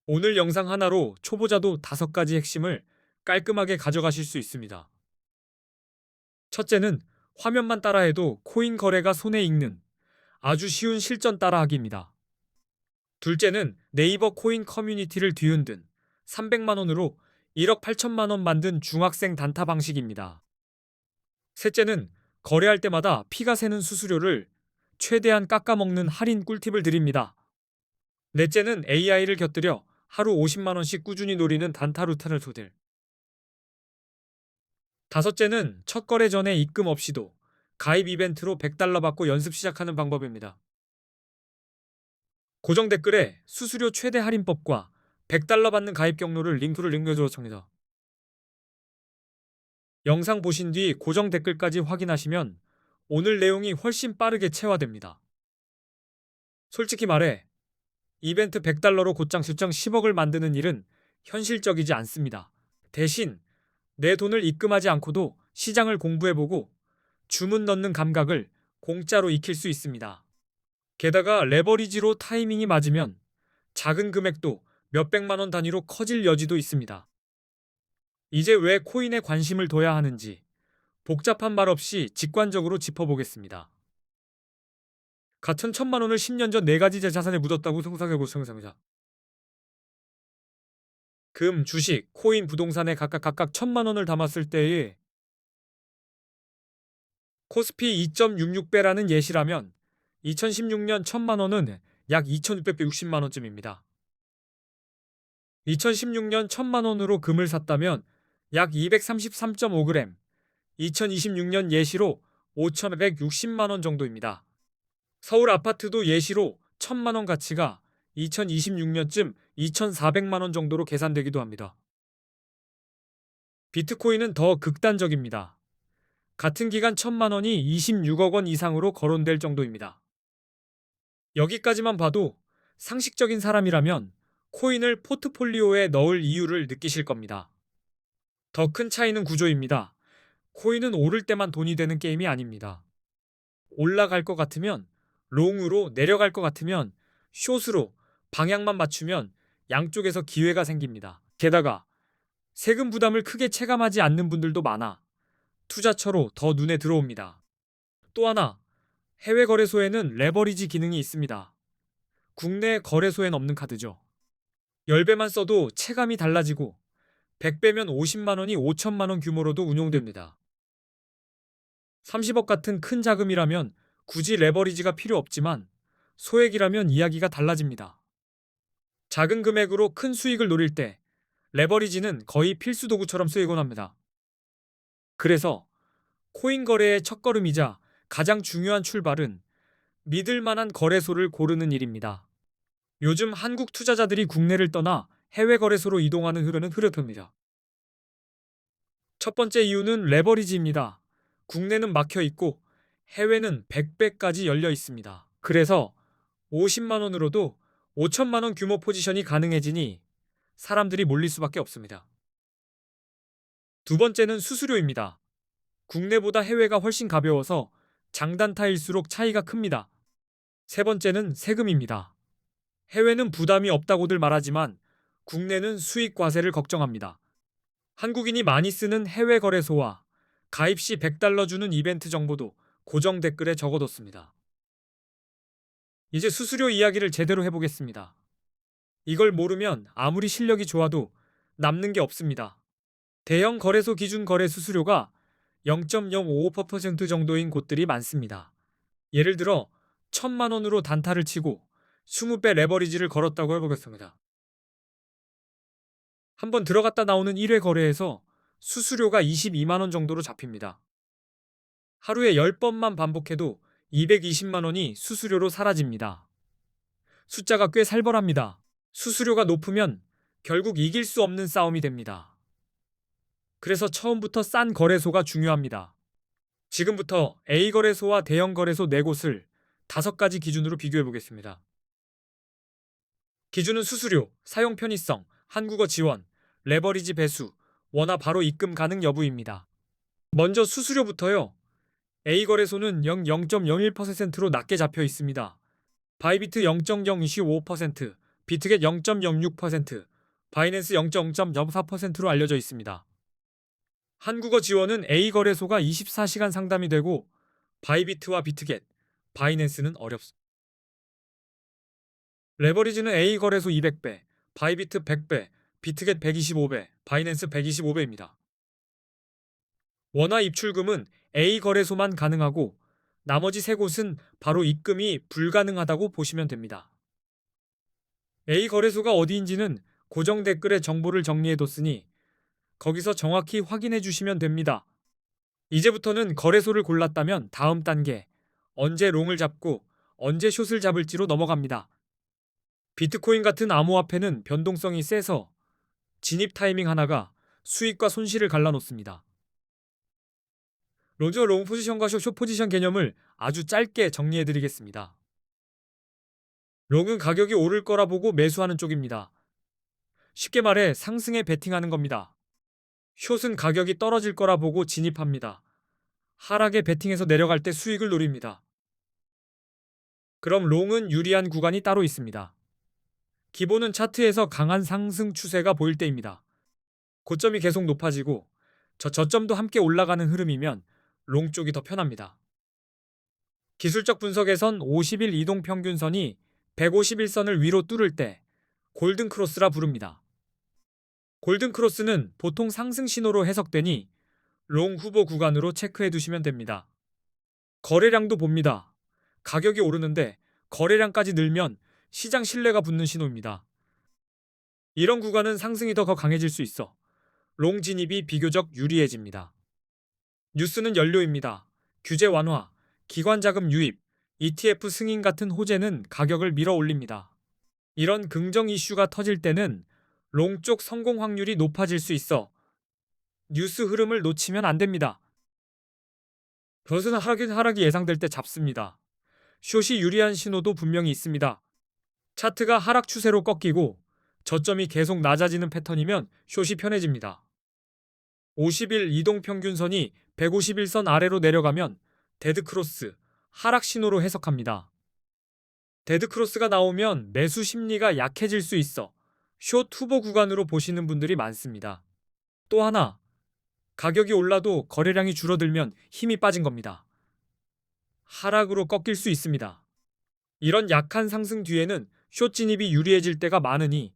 오늘 영상 하나로 초보자도 5가지 핵심을 깔끔하게 가져가실 수 있습니다. 첫째는 화면만 따라해도 코인 거래가 손에 익는 아주 쉬운 실전 따라하기입니다. 둘째는 네이버 코인 커뮤니티를 뒤흔든 300만 원으로 1억 8천만 원 만든 중학생 단타 방식입니다. 셋째는 거래할 때마다 피가 새는 수수료를 최대한 깎아먹는 할인 꿀팁을 드립니다. 넷째는 AI를 곁들여 하루 50만 원씩 꾸준히 노리는 단타 루탄을 소들. 다섯째는 첫 거래 전에 입금 없이도 가입 이벤트로 100달러 받고 연습 시작하는 방법입니다. 고정 댓글에 수수료 최대 할인법과 100달러 받는 가입 경로를 링크를 남겨주었습니다. 영상 보신 뒤 고정 댓글까지 확인하시면 오늘 내용이 훨씬 빠르게 체화됩니다. 솔직히 말해 이벤트 100달러로 곧장 출장 10억을 만드는 일은 현실적이지 않습니다. 대신 내 돈을 입금하지 않고도 시장을 공부해보고 주문 넣는 감각을 공짜로 익힐 수 있습니다. 게다가 레버리지로 타이밍이 맞으면 작은 금액도 몇백만 원 단위로 커질 여지도 있습니다. 이제 왜 코인에 관심을 둬야 하는지 복잡한 말 없이 직관적으로 짚어보겠습니다. 같은 1,000만 원을 10년 전 4가지 자산에 묻었다고 상상해보십니다. 금, 주식, 코인, 부동산에 각각 1,000만 원을 담았을 때의 코스피 2.66배라는 예시라면 2016년 1,000만 원은 약 2,660만 원쯤입니다. 2016년 1,000만 원으로 금을 샀다면 약 233.5g, 2026년 예시로 5,160만 원 정도입니다. 서울 아파트도 예시로 1,000만 원 가치가 2026년쯤 2,400만 원 정도로 계산되기도 합니다. 비트코인은 더 극단적입니다. 같은 기간 1,000만 원이 26억 원 이상으로 거론될 정도입니다. 여기까지만 봐도 상식적인 사람이라면 코인을 포트폴리오에 넣을 이유를 느끼실 겁니다. 더 큰 차이는 구조입니다. 코인은 오를 때만 돈이 되는 게임이 아닙니다. 올라갈 것 같으면 롱으로, 내려갈 것 같으면 숏으로 방향만 맞추면 양쪽에서 기회가 생깁니다. 게다가 세금 부담을 크게 체감하지 않는 분들도 많아 투자처로 더 눈에 들어옵니다. 또 하나, 해외 거래소에는 레버리지 기능이 있습니다. 국내 거래소엔 없는 카드죠. 10배만 써도 체감이 달라지고 100배면 50만 원이 5천만 원 규모로도 운용됩니다. 30억 같은 큰 자금이라면 굳이 레버리지가 필요 없지만 소액이라면 이야기가 달라집니다. 작은 금액으로 큰 수익을 노릴 때 레버리지는 거의 필수 도구처럼 쓰이곤 합니다. 그래서 코인 거래의 첫걸음이자 가장 중요한 출발은 믿을 만한 거래소를 고르는 일입니다. 요즘 한국 투자자들이 국내를 떠나 해외 거래소로 이동하는 흐름은 뚜렷합니다. 첫 번째 이유는 레버리지입니다. 국내는 막혀 있고 해외는 100배까지 열려 있습니다. 그래서 50만 원으로도 5천만 원 규모 포지션이 가능해지니 사람들이 몰릴 수밖에 없습니다. 두 번째는 수수료입니다. 국내보다 해외가 훨씬 가벼워서 장단타일수록 차이가 큽니다. 세 번째는 세금입니다. 해외는 부담이 없다고들 말하지만 국내는 수익 과세를 걱정합니다. 한국인이 많이 쓰는 해외 거래소와 가입 시 100달러 주는 이벤트 정보도 고정 댓글에 적어뒀습니다. 이제 수수료 이야기를 제대로 해보겠습니다. 이걸 모르면 아무리 실력이 좋아도 남는 게 없습니다. 대형 거래소 기준 거래 수수료가 0.055% 정도인 곳들이 많습니다. 예를 들어 1,000만 원으로 단타를 치고 20배 레버리지를 걸었다고 해보겠습니다. 한번 들어갔다 나오는 1회 거래에서 수수료가 22만 원 정도로 잡힙니다. 하루에 10번만 반복해도 220만 원이 수수료로 사라집니다. 숫자가 꽤 살벌합니다. 수수료가 높으면 결국 이길 수 없는 싸움이 됩니다. 그래서 처음부터 싼 거래소가 중요합니다. 지금부터 A 거래소와 대형 거래소 4곳을 5가지 기준으로 비교해 보겠습니다. 기준은 수수료, 사용 편의성, 한국어 지원, 레버리지 배수, 원화 바로 입금 가능 여부입니다. 먼저 수수료부터요. A 거래소는 0.01%로 낮게 잡혀 있습니다. 바이비트 0.025%, 비트겟 0.06%, 바이낸스 0.04%로 알려져 있습니다. 한국어 지원은 A거래소가 24시간 상담이 되고 바이비트와 비트겟, 바이낸스는 어렵습니다. 레버리지는 A거래소 200배, 바이비트 100배, 비트겟 125배, 바이낸스 125배입니다. 원화 입출금은 A거래소만 가능하고 나머지 세 곳은 바로 입금이 불가능하다고 보시면 됩니다. A거래소가 어디인지는 고정 댓글에 정보를 정리해뒀으니 거기서 정확히 확인해 주시면 됩니다. 이제부터는 거래소를 골랐다면 다음 단계, 언제 롱을 잡고 언제 숏을 잡을지로 넘어갑니다. 비트코인 같은 암호화폐는 변동성이 세서 진입 타이밍 하나가 수익과 손실을 갈라놓습니다. 로저 롱 포지션과 숏 포지션 개념을 아주 짧게 정리해드리겠습니다. 롱은 가격이 오를 거라 보고 매수하는 쪽입니다. 쉽게 말해 상승에 베팅하는 겁니다. 숏은 가격이 떨어질 거라 보고 진입합니다. 하락에 베팅해서 내려갈 때 수익을 노립니다. 그럼 롱은 유리한 구간이 따로 있습니다. 기본은 차트에서 강한 상승 추세가 보일 때입니다. 고점이 계속 높아지고 저점도 함께 올라가는 흐름이면 롱 쪽이 더 편합니다. 기술적 분석에선 50일 이동평균선이 151선을 위로 뚫을 때 골든크로스라 부릅니다. 골든크로스는 보통 상승 신호로 해석되니 롱 후보 구간으로 체크해 두시면 됩니다. 거래량도 봅니다. 가격이 오르는데 거래량까지 늘면 시장 신뢰가 붙는 신호입니다. 이런 구간은 상승이 더 강해질 수 있어 롱 진입이 비교적 유리해집니다. 뉴스는 연료입니다. 규제 완화, 기관 자금 유입, ETF 승인 같은 호재는 가격을 밀어 올립니다. 이런 긍정 이슈가 터질 때는 롱 쪽 성공 확률이 높아질 수 있어 뉴스 흐름을 놓치면 안 됩니다. 벼슬은 하락이 예상될 때 잡습니다. 숏이 유리한 신호도 분명히 있습니다. 차트가 하락 추세로 꺾이고 저점이 계속 낮아지는 패턴이면 숏이 편해집니다. 50일 이동평균선이 151선 아래로 내려가면 데드크로스, 하락 신호로 해석합니다. 데드크로스가 나오면 매수 심리가 약해질 수 있어 숏 후보 구간으로 보시는 분들이 많습니다. 또 하나, 가격이 올라도 거래량이 줄어들면 힘이 빠진 겁니다. 하락으로 꺾일 수 있습니다. 이런 약한 상승 뒤에는 숏 진입이 유리해질 때가 많으니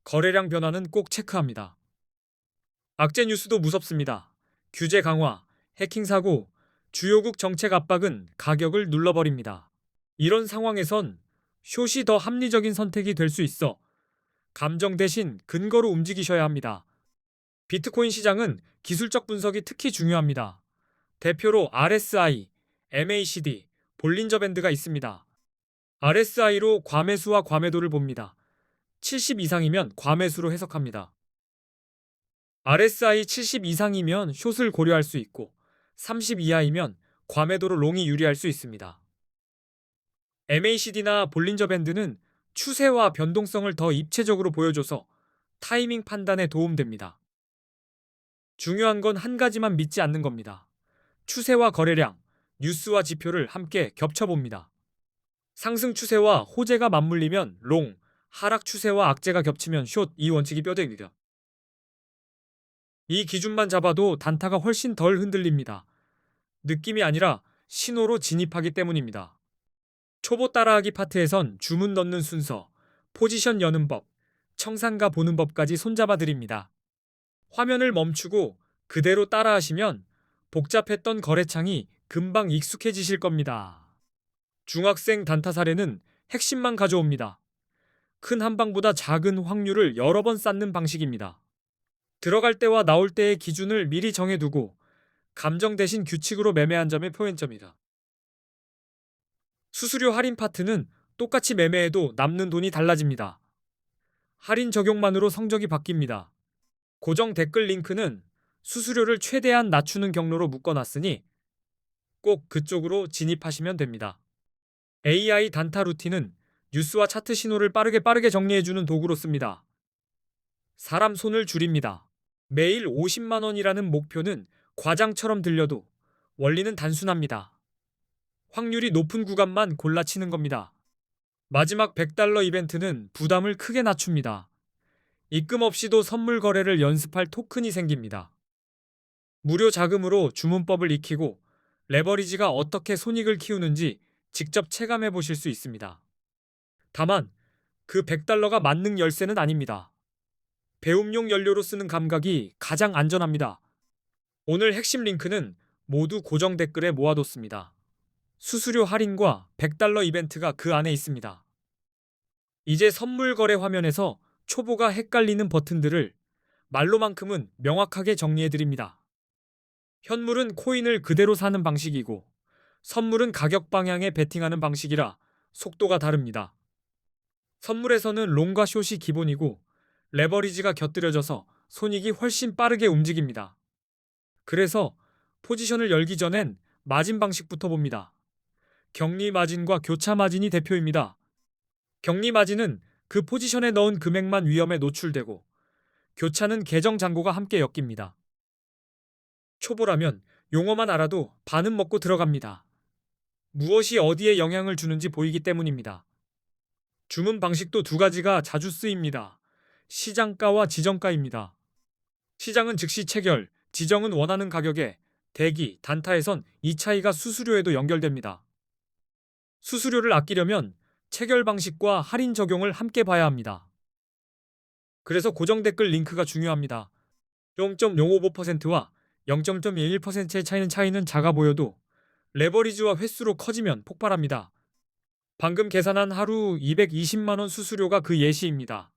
거래량 변화는 꼭 체크합니다. 악재 뉴스도 무섭습니다. 규제 강화, 해킹 사고, 주요국 정책 압박은 가격을 눌러버립니다. 이런 상황에선 숏이 더 합리적인 선택이 될 수 있어 감정 대신 근거로 움직이셔야 합니다. 비트코인 시장은 기술적 분석이 특히 중요합니다. 대표로 RSI, MACD, 볼린저 밴드가 있습니다. RSI로 과매수와 과매도를 봅니다. 70 이상이면 과매수로 해석합니다. RSI 70 이상이면 숏을 고려할 수 있고 30 이하이면 과매도로 롱이 유리할 수 있습니다. MACD나 볼린저 밴드는 추세와 변동성을 더 입체적으로 보여줘서 타이밍 판단에 도움됩니다. 중요한 건 한 가지만 믿지 않는 겁니다. 추세와 거래량, 뉴스와 지표를 함께 겹쳐봅니다. 상승 추세와 호재가 맞물리면 롱, 하락 추세와 악재가 겹치면 숏, 이 원칙이 뼈대입니다. 이 기준만 잡아도 단타가 훨씬 덜 흔들립니다. 느낌이 아니라 신호로 진입하기 때문입니다. 초보 따라하기 파트에선 주문 넣는 순서, 포지션 여는 법, 청산가 보는 법까지 손잡아 드립니다. 화면을 멈추고 그대로 따라하시면 복잡했던 거래창이 금방 익숙해지실 겁니다. 중학생 단타 사례는 핵심만 가져옵니다. 큰 한방보다 작은 확률을 여러 번 쌓는 방식입니다. 들어갈 때와 나올 때의 기준을 미리 정해두고 감정 대신 규칙으로 매매한 점의 포인트입니다. 수수료 할인 파트는 똑같이 매매해도 남는 돈이 달라집니다. 할인 적용만으로 성적이 바뀝니다. 고정 댓글 링크는 수수료를 최대한 낮추는 경로로 묶어놨으니 꼭 그쪽으로 진입하시면 됩니다. AI 단타 루틴은 뉴스와 차트 신호를 빠르게 정리해주는 도구로 씁니다. 사람 손을 줄입니다. 매일 50만 원이라는 목표는 과장처럼 들려도 원리는 단순합니다. 확률이 높은 구간만 골라치는 겁니다. 마지막 $100 이벤트는 부담을 크게 낮춥니다. 입금 없이도 선물 거래를 연습할 토큰이 생깁니다. 무료 자금으로 주문법을 익히고 레버리지가 어떻게 손익을 키우는지 직접 체감해 보실 수 있습니다. 다만 그 $100가 만능 열쇠는 아닙니다. 배움용 연료로 쓰는 감각이 가장 안전합니다. 오늘 핵심 링크는 모두 고정 댓글에 모아뒀습니다. 수수료 할인과 $100 이벤트가 그 안에 있습니다. 이제 선물 거래 화면에서 초보가 헷갈리는 버튼들을 말로만큼은 명확하게 정리해드립니다. 현물은 코인을 그대로 사는 방식이고 선물은 가격 방향에 베팅하는 방식이라 속도가 다릅니다. 선물에서는 롱과 숏이 기본이고 레버리지가 곁들여져서 손익이 훨씬 빠르게 움직입니다. 그래서 포지션을 열기 전엔 마진 방식부터 봅니다. 격리 마진과 교차 마진이 대표입니다. 격리 마진은 그 포지션에 넣은 금액만 위험에 노출되고 교차는 계정 잔고가 함께 엮입니다. 초보라면 용어만 알아도 반은 먹고 들어갑니다. 무엇이 어디에 영향을 주는지 보이기 때문입니다. 주문 방식도 두 가지가 자주 쓰입니다. 시장가와 지정가입니다. 시장은 즉시 체결, 지정은 원하는 가격에 대기, 단타에선 이 차이가 수수료에도 연결됩니다. 수수료를 아끼려면 체결 방식과 할인 적용을 함께 봐야 합니다. 그래서 고정 댓글 링크가 중요합니다. 0.055%와 0.011%의 차이는 작아 보여도 레버리지와 횟수로 커지면 폭발합니다. 방금 계산한 하루 220만 원 수수료가 그 예시입니다.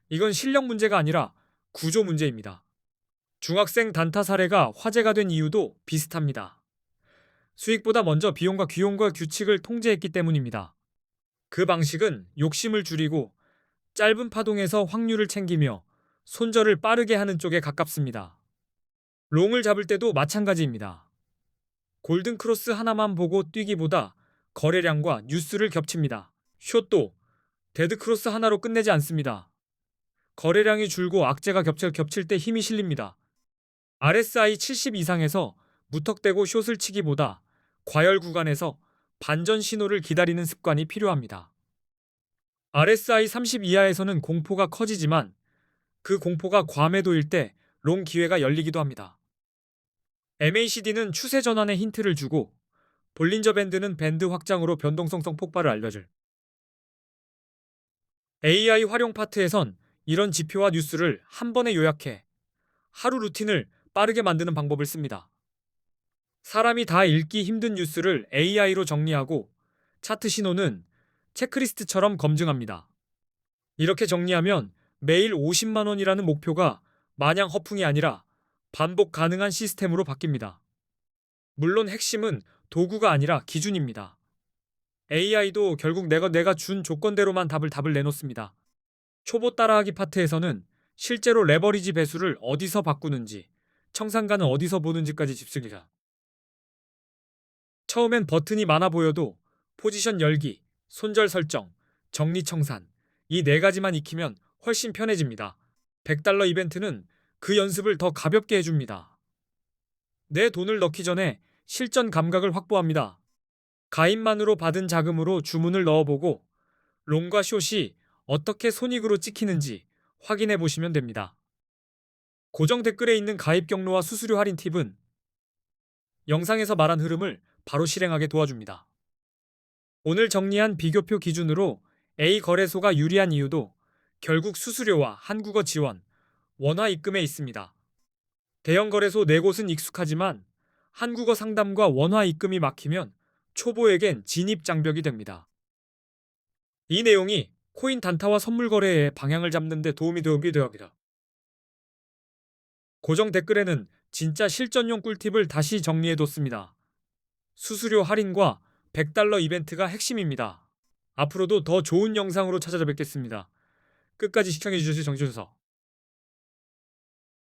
이건 실력 문제가 아니라 구조 문제입니다. 중학생 단타 사례가 화제가 된 이유도 비슷합니다. 수익보다 먼저 비용과 비용과 규칙을 통제했기 때문입니다. 그 방식은 욕심을 줄이고 짧은 파동에서 확률을 챙기며 손절을 빠르게 하는 쪽에 가깝습니다. 롱을 잡을 때도 마찬가지입니다. 골든 크로스 하나만 보고 뛰기보다 거래량과 뉴스를 겹칩니다. 숏도 데드 크로스 하나로 끝내지 않습니다. 거래량이 줄고 악재가 겹칠 때 힘이 실립니다. RSI 70 이상에서 무턱대고 숏을 치기보다 과열 구간에서 반전 신호를 기다리는 습관이 필요합니다. RSI 30 이하에서는 공포가 커지지만 그 공포가 과매도일 때 롱 기회가 열리기도 합니다. MACD는 추세 전환의 힌트를 주고 볼린저 밴드는 밴드 확장으로 변동성 폭발을 알려줄. AI 활용 파트에선 이런 지표와 뉴스를 한 번에 요약해 하루 루틴을 빠르게 만드는 방법을 씁니다. 사람이 다 읽기 힘든 뉴스를 AI로 정리하고 차트 신호는 체크리스트처럼 검증합니다. 이렇게 정리하면 매일 50만 원이라는 목표가 마냥 허풍이 아니라 반복 가능한 시스템으로 바뀝니다. 물론 핵심은 도구가 아니라 기준입니다. AI도 결국 내가 준 조건대로만 답을 내놓습니다. 초보 따라하기 파트에서는 실제로 레버리지 배수를 어디서 바꾸는지, 청산가는 어디서 보는지까지 짚습니다. 처음엔 버튼이 많아 보여도 포지션 열기, 손절 설정, 정리 청산 이 네 가지만 익히면 훨씬 편해집니다. $100 이벤트는 그 연습을 더 가볍게 해줍니다. 내 돈을 넣기 전에 실전 감각을 확보합니다. 가입만으로 받은 자금으로 주문을 넣어보고 롱과 숏이 어떻게 손익으로 찍히는지 확인해 보시면 됩니다. 고정 댓글에 있는 가입 경로와 수수료 할인 팁은 영상에서 말한 흐름을 바로 실행하게 도와줍니다. 오늘 정리한 비교표 기준으로 A 거래소가 유리한 이유도 결국 수수료와 한국어 지원, 원화 입금에 있습니다. 대형 거래소 4곳은 익숙하지만 한국어 상담과 원화 입금이 막히면 초보에겐 진입 장벽이 됩니다. 이 내용이 코인 단타와 선물 거래의 방향을 잡는 데 도움이 되었습니다. 고정 댓글에는 진짜 실전용 꿀팁을 다시 정리해뒀습니다. 수수료 할인과 $100 이벤트가 핵심입니다. 앞으로도 더 좋은 영상으로 찾아뵙겠습니다. 끝까지 시청해주셔서 정주셔서